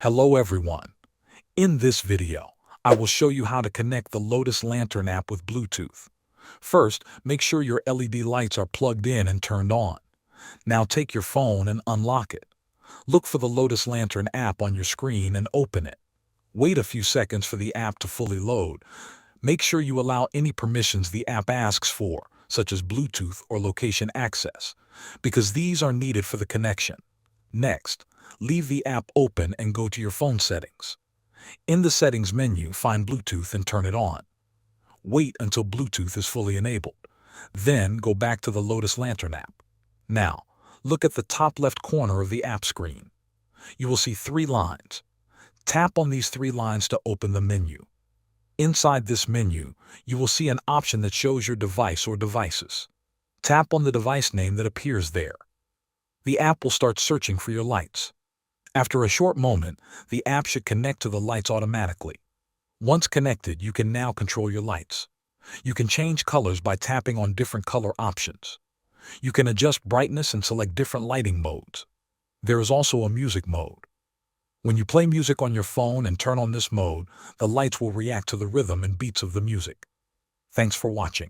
Hello everyone. In this video, I will show you how to connect the Lotus Lantern app with Bluetooth. First, make sure your LED lights are plugged in and turned on. Now take your phone and unlock it. Look for the Lotus Lantern app on your screen and open it. Wait a few seconds for the app to fully load. Make sure you allow any permissions the app asks for, such as Bluetooth or location access, because these are needed for the connection. Next, leave the app open and go to your phone settings. In the settings menu, find Bluetooth and turn it on. Wait until Bluetooth is fully enabled. Then go back to the Lotus Lantern app. Now, look at the top left corner of the app screen. You will see 3 lines. Tap on these 3 lines to open the menu. Inside this menu, you will see an option that shows your device or devices. Tap on the device name that appears there. The app will start searching for your lights. After a short moment, the app should connect to the lights automatically. Once connected, you can now control your lights. You can change colors by tapping on different color options. You can adjust brightness and select different lighting modes. There is also a music mode. When you play music on your phone and turn on this mode, the lights will react to the rhythm and beats of the music. Thanks for watching.